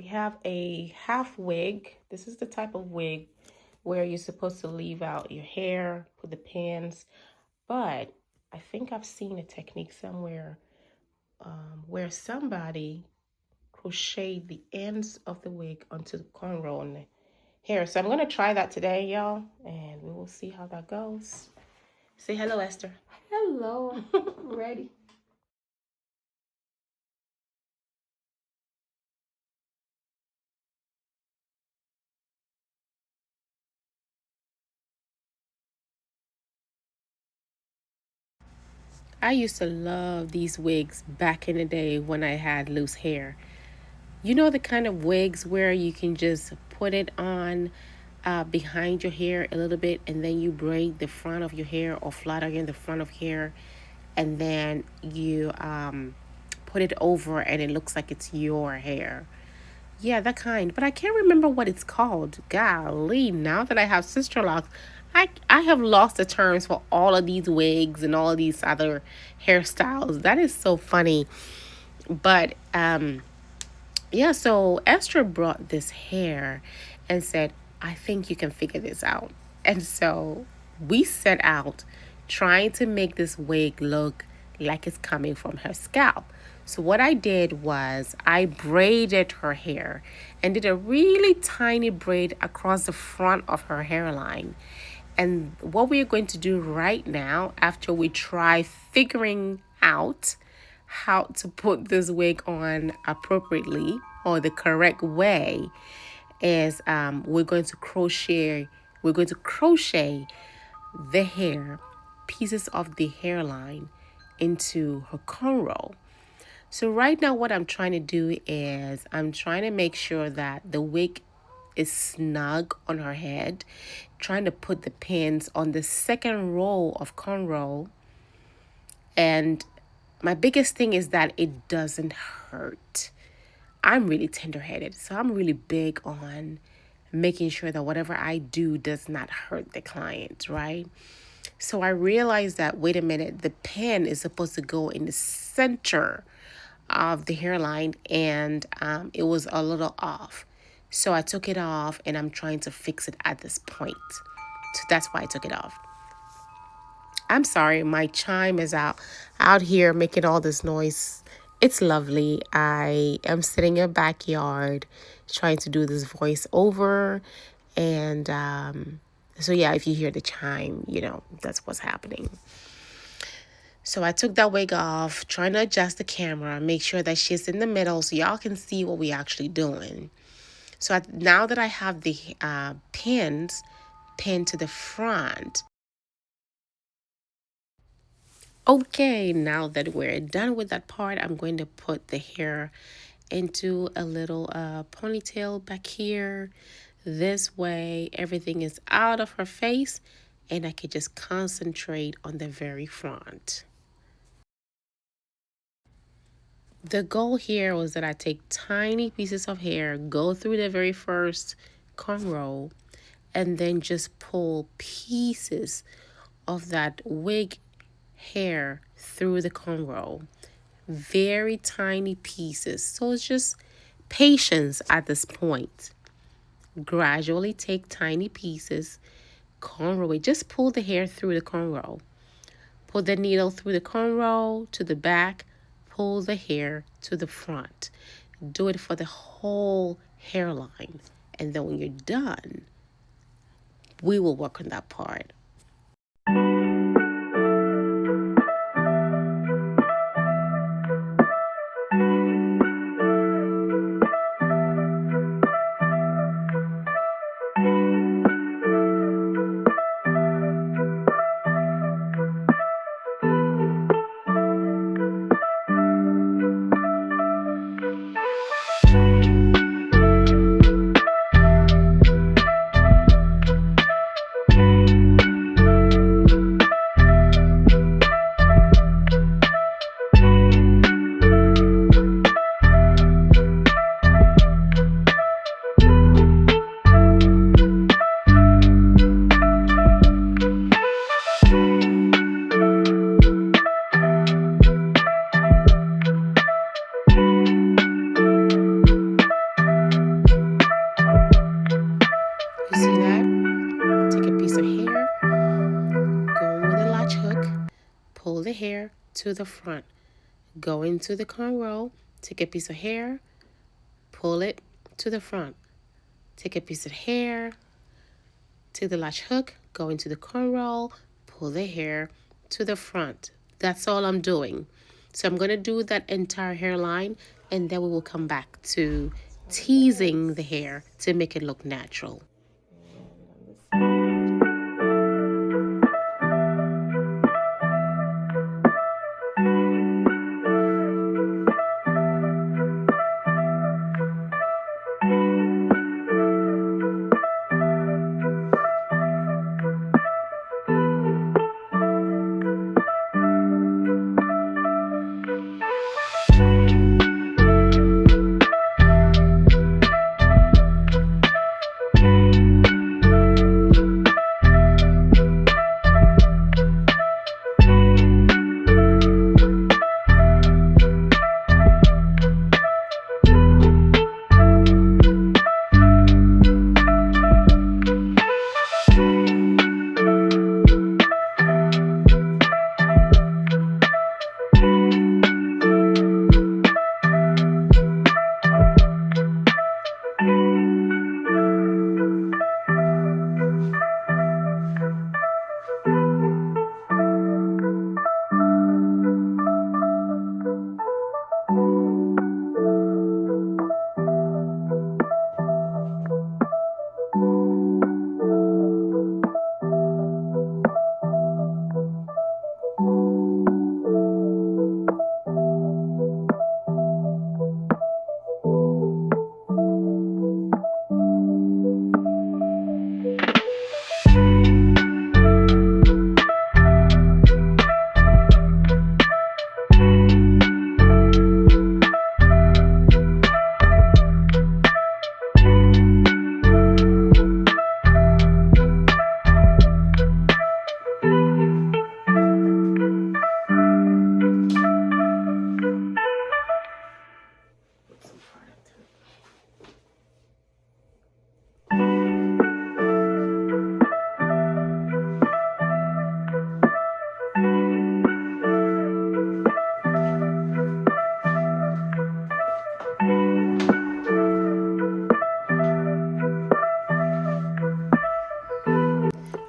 we have a half wig. This is the type of wig where you're supposed to leave out your hair, put the pins, but I think I've seen a technique somewhere where somebody crocheted the ends of the wig onto the cornrow on the hair. So I'm going to try that today, y'all, and we will see how that goes. Say hello, Esther. Hello. Ready. I used to love these wigs back in the day when I had loose hair. You know the kind of wigs where you can just put it on behind your hair a little bit and then you braid the front of your hair or flat iron the front of hair and then you put it over and it looks like it's your hair. Yeah, that kind. But I can't remember what it's called. Golly, now that I have sister locks, I have lost the terms for all of these wigs and all of these other hairstyles. That is so funny. But yeah, so Esther brought this hair and said, I think you can figure this out. And so we set out trying to make this wig look like it's coming from her scalp. So what I did was I braided her hair and did a really tiny braid across the front of her hairline. And what we're going to do right now, after we try figuring out how to put this wig on appropriately or the correct way, is we're going to crochet the hair, pieces of the hairline into her cornrow. So right now what I'm trying to do is I'm trying to make sure that the wig is snug on her head, trying to put the pins on the second row of cornrow. And my biggest thing is that it doesn't hurt. I'm really tender-headed, so I'm really big on making sure that whatever I do does not hurt the client, right? So I realized that, wait a minute, the pin is supposed to go in the center of the hairline, and it was a little off. So I took it off, and I'm trying to fix it at this point. So that's why I took it off. I'm sorry, my chime is out here making all this noise. It's lovely. I am sitting in a backyard trying to do this voiceover. And so, yeah, if you hear the chime, you know, that's what's happening. So I took that wig off, trying to adjust the camera, make sure that she's in the middle so y'all can see what we actually doing. So now that I have the pins pinned to the front, okay, now that we're done with that part, I'm going to put the hair into a little ponytail back here. This way, everything is out of her face and I can just concentrate on the very front. The goal here was that I take tiny pieces of hair, go through the very first cornrow, and then just pull pieces of that wig hair through the cornrow. Very tiny pieces. So it's just patience at this point. Gradually take tiny pieces, cornrow it. Just pull the hair through the cornrow. Pull the needle through the cornrow to the back. Pull the hair to the front. Do it for the whole hairline. And then when you're done, we will work on that part. to the front. Go into the cornrow, take a piece of hair, pull it to the front. Take a piece of hair, to the latch hook, go into the cornrow, pull the hair to the front. That's all I'm doing. So I'm going to do that entire hairline, and then we will come back to teasing the hair to make it look natural.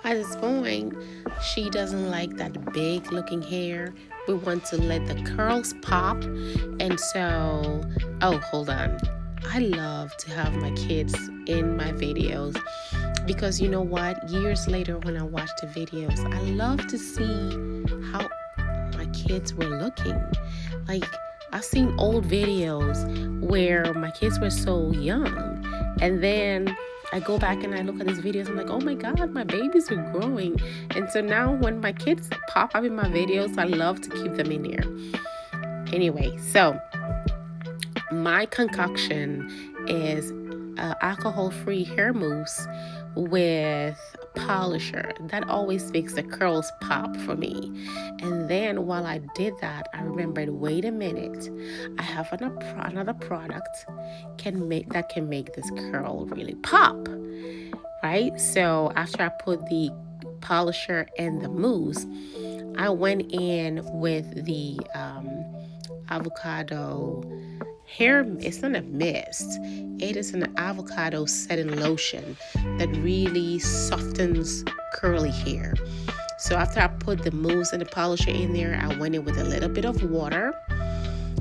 At this point, she doesn't like that big looking hair. We want to let the curls pop. And so, oh, hold on. I love to have my kids in my videos because you know what? Years later, when I watch the videos, I love to see how my kids were looking. Like, I've seen old videos where my kids were so young, and then I go back and I look at these videos. I'm like, oh my God, my babies are growing. And so now when my kids pop up in my videos, I love to keep them in here. Anyway, so my concoction is alcohol-free hair mousse with polisher. That always makes the curls pop for me. And then while I did that, I remembered, wait a minute, I have another product can make this curl really pop, right? So after I put the polisher and the mousse, I went in with the avocado hair. It's not a mist, it is an avocado setting lotion that really softens curly hair. So after I put the mousse and the polisher in there, I went in with a little bit of water,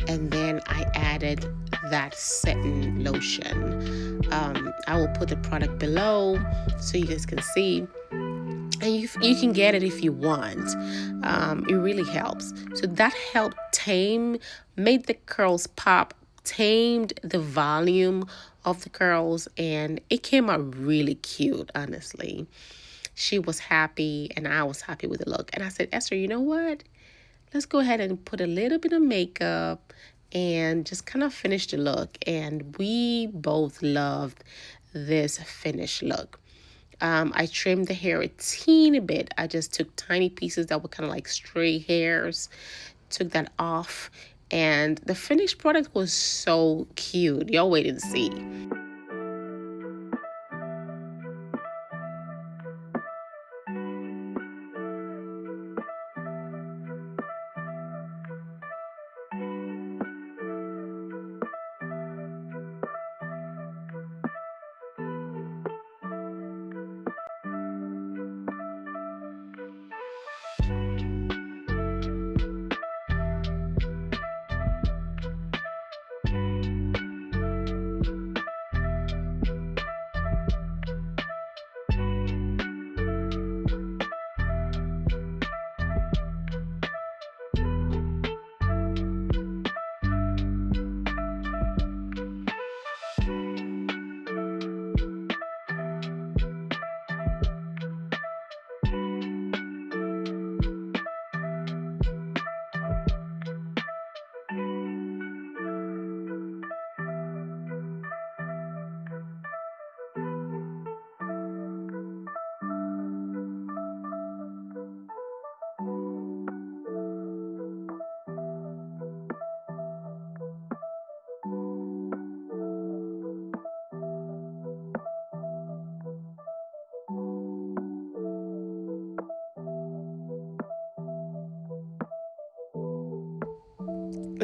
and then I added that setting lotion. I will put the product below so you guys can see, and you can get it if you want. It really helps. So that helped made the curls pop, tamed the volume of the curls, and it came out really cute, honestly. She was happy and I was happy with the look. And I said, Esther, you know what? Let's go ahead and put a little bit of makeup and just kind of finish the look. And we both loved this finished look. I trimmed the hair a teeny bit. I just took tiny pieces that were kind of like stray hairs, took that off, and the finished product was so cute. Y'all wait and see.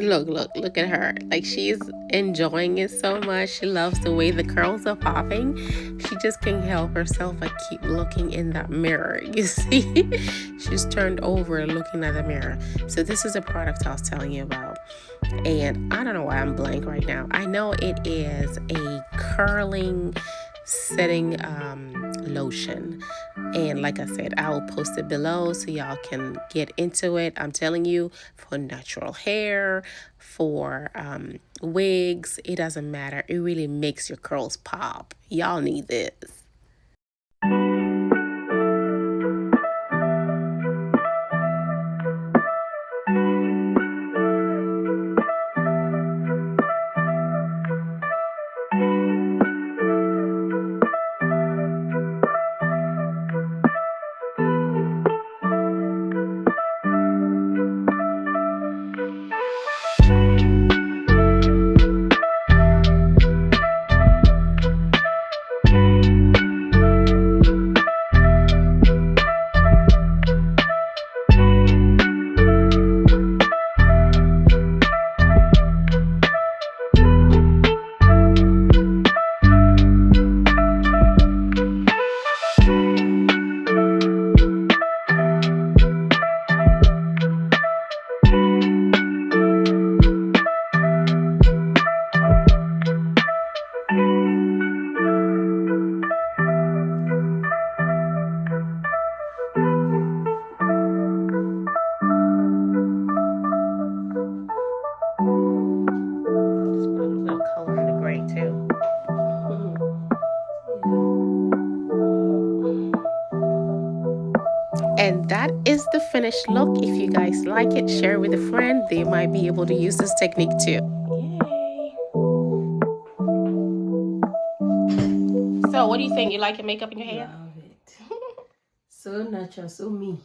Look at her. Like, she's enjoying it so much. She loves the way the curls are popping. She just can't help herself but keep looking in that mirror. You see, she's turned over looking at the mirror. So this is a product I was telling you about. And I don't know why I'm blank right now. I know it is a curling setting lotion, and like I said, I will post it below so y'all can get into it. I'm telling you, for natural hair, for wigs, it doesn't matter. It really makes your curls pop. Y'all need this. And that is the finished look. If you guys like it, share with a friend. They might be able to use this technique too. Yay. So what do you think? You like your makeup in your hair? Love it. So natural, so me.